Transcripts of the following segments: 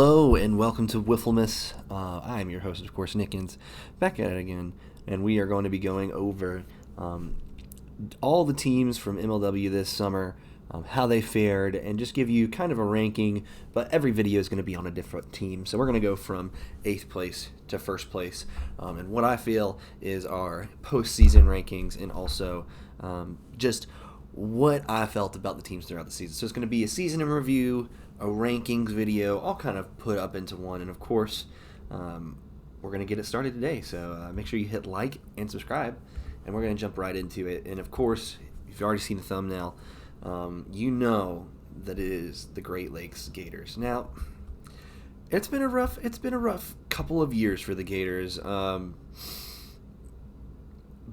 Hello and welcome to Wifflemas. I am your host, of course, Nickens, back at it again, and we are going to be going over all the teams from MLW this summer, how they fared, and just give you kind of a ranking, but every video is going to be on a different team. So we're going to go from 8th place to 1st place, and what I feel is our postseason rankings and also just what I felt about the teams throughout the season. So it's going to be a season in review, a rankings video, all kind of put up into one. And of course, we're going to get it started today. So make sure you hit like and subscribe, and we're going to jump right into it. And of course, if you've already seen the thumbnail, you know that it is the Great Lakes Gators. Now, it's been a rough couple of years for the Gators.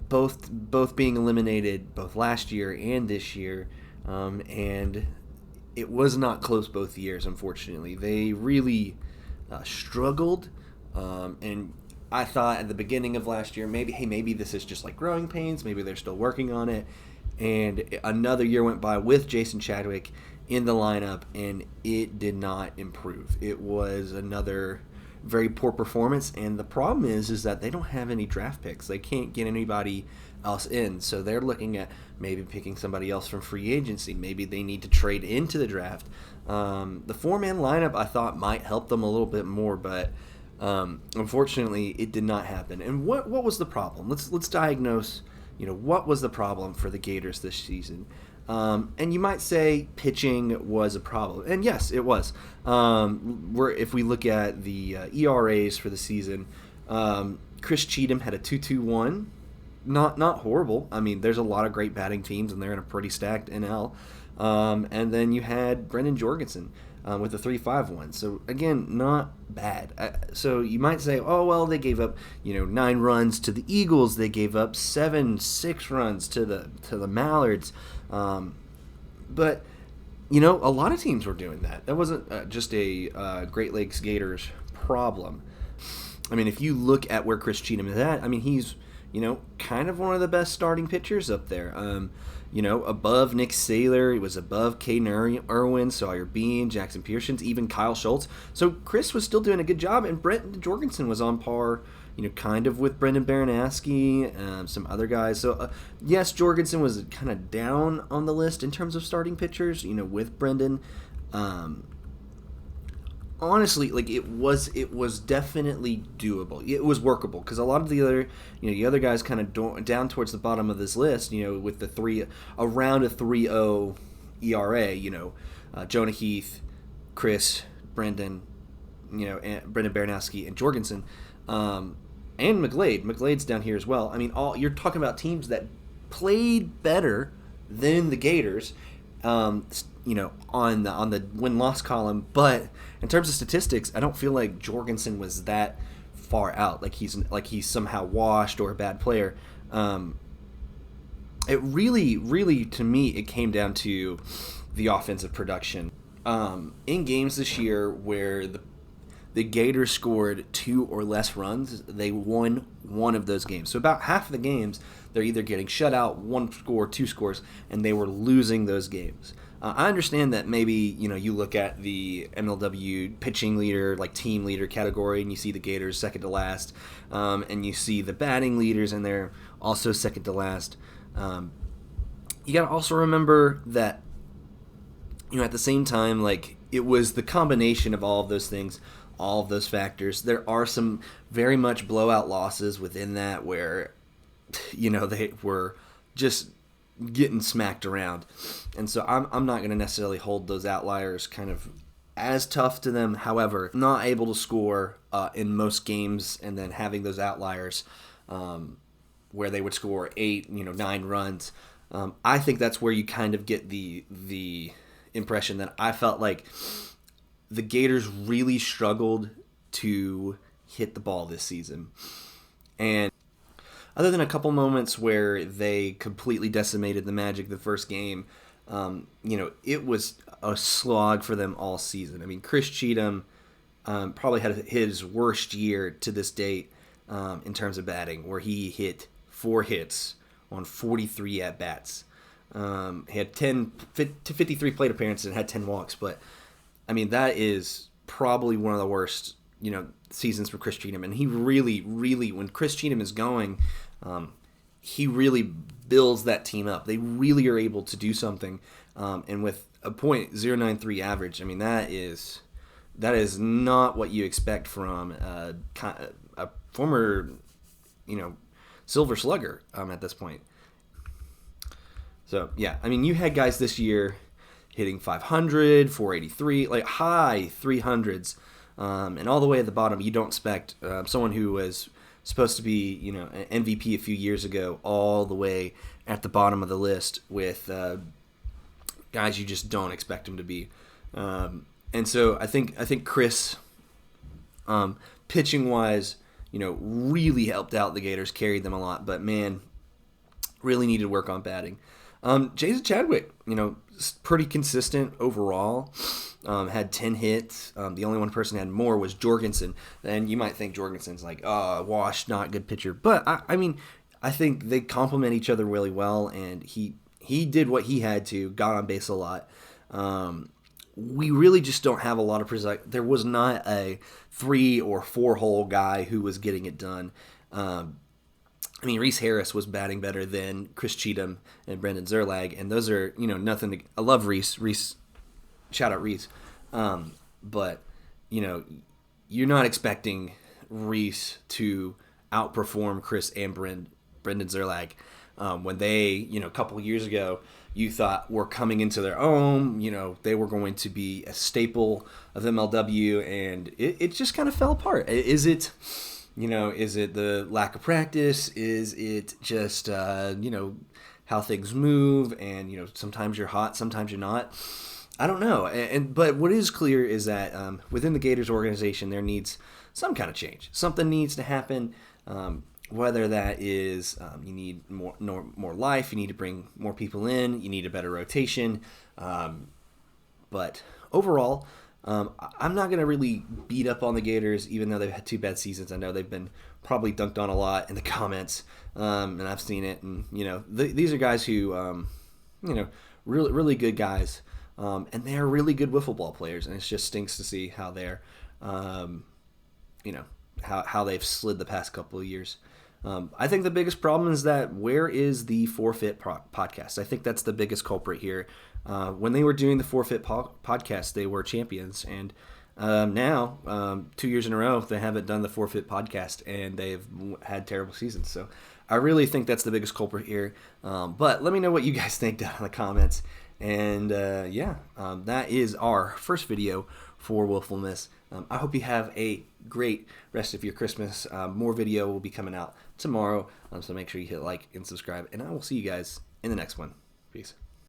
Both being eliminated both last year and this year, and it was not close both years, unfortunately. They really struggled, and I thought at the beginning of last year, maybe this is just like growing pains, maybe they're still working on it, and another year went by with Jason Chadwick in the lineup, and it did not improve. It was another very poor performance, and the problem is that they don't have any draft picks. They can't get anybody else in, so they're looking at maybe picking somebody else from free agency. Maybe they need to trade into the draft. The four-man lineup I thought might help them a little bit more, but unfortunately it did not happen. And what was the problem? Let's diagnose, what was the problem for the Gators this season. And you might say pitching was a problem, and yes, it was. If we look at the ERAs for the season, Chris Cheatham had a 2.21, not horrible. I mean, there's a lot of great batting teams, and they're in a pretty stacked NL. And then you had Brendan Jorgensen with a 3.51. So again, not bad. So you might say, oh well, they gave up 9 runs to the Eagles. They gave up 6 runs to the Mallards. But a lot of teams were doing that. That wasn't just a Great Lakes Gators problem. I mean, if you look at where Chris Cheatham is at, I mean, he's kind of one of the best starting pitchers up there. Above Nick Saylor, he was above Caden Irwin, Sawyer Bean, Jackson Pearsons, even Kyle Schultz. So Chris was still doing a good job, and Brent Jorgensen was on par, kind of with Brendan Baranowski, some other guys. So, yes, Jorgensen was kind of down on the list in terms of starting pitchers, with Brendan. Honestly, it was definitely doable. It was workable because a lot of the other guys kind of down towards the bottom of this list, with around a 3.0 ERA, Jonah Heath, Chris, Brendan, and Brendan Baranowski and Jorgensen, and McGlade. McGlade's down here as well. I mean, you're talking about teams that played better than the Gators, on the win-loss column, but in terms of statistics, I don't feel like Jorgensen was that far out, like he's somehow washed or a bad player. It really, to me, it came down to the offensive production. In games this year where the Gators scored 2 or less runs, they won one of those games. So about half of the games, they're either getting shut out, 1 score, 2 scores, and they were losing those games. I understand that maybe, you look at the MLW pitching leader, like team leader category, and you see the Gators second to last, and you see the batting leaders, and they're also second to last. You got to also remember that, at the same time, it was the combination of all of those things, all of those factors. There are some very much blowout losses within that where, they were just getting smacked around. And so I'm not going to necessarily hold those outliers kind of as tough to them. However, not able to score in most games and then having those outliers where they would score 8, 9 runs. I think that's where you kind of get the impression that I felt like the Gators really struggled to hit the ball this season. And other than a couple moments where they completely decimated the Magic the first game, it was a slog for them all season. I mean, Chris Cheatham probably had his worst year to this date in terms of batting, where he hit 4 hits on 43 at-bats. He had 53 plate appearances and had 10 walks, but I mean, that is probably one of the worst, seasons for Chris Cheatham. And he really, really, when Chris Cheatham is going, he really builds that team up. They really are able to do something. And with a .093 average, I mean, that is not what you expect from a former, Silver Slugger at this point. So, yeah, I mean, you had guys this year hitting 500, 483, like high 300s. And all the way at the bottom, you don't expect someone who was supposed to be, an MVP a few years ago, all the way at the bottom of the list with guys you just don't expect him to be. And so I think Chris, pitching wise, really helped out the Gators, carried them a lot. But man, really needed work on batting. Jason Chadwick, pretty consistent overall. Had 10 hits. The only one person had more was Jorgensen. And you might think Jorgensen's like, washed, not good pitcher. But, I think they complement each other really well. And he did what he had to, got on base a lot. We really just don't have a lot of there was not a 3 or 4 hole guy who was getting it done. Reese Harris was batting better than Chris Cheatham and Brendan Zerlag, and those are, nothing to... I love Reese. Shout out Reese. But, you're not expecting Reese to outperform Chris and Brendan Zerlag. When they, a couple years ago, you thought were coming into their own, they were going to be a staple of MLW, and it just kind of fell apart. Is it the lack of practice? Is it just, how things move, and, sometimes you're hot, sometimes you're not? I don't know. But what is clear is that within the Gators organization, there needs some kind of change. Something needs to happen. Whether that is you need more life, you need to bring more people in, you need a better rotation. But overall, I'm not going to really beat up on the Gators, even though they've had 2 bad seasons. I know they've been probably dunked on a lot in the comments, and I've seen it. And, these are guys who, really, really good guys, and they're really good wiffle ball players. And it just stinks to see how they're, how they've slid the past couple of years. I think the biggest problem is that where is the Forfeit podcast? I think that's the biggest culprit here. When they were doing the Forfeit podcast, they were champions. And now, 2 years in a row, they haven't done the Forfeit podcast, and they've had terrible seasons. So I really think that's the biggest culprit here. But let me know what you guys think down in the comments. And that is our first video for Wifflemas. I hope you have a great rest of your Christmas. More video will be coming out tomorrow, so make sure you hit like and subscribe, and I will see you guys in the next one. Peace.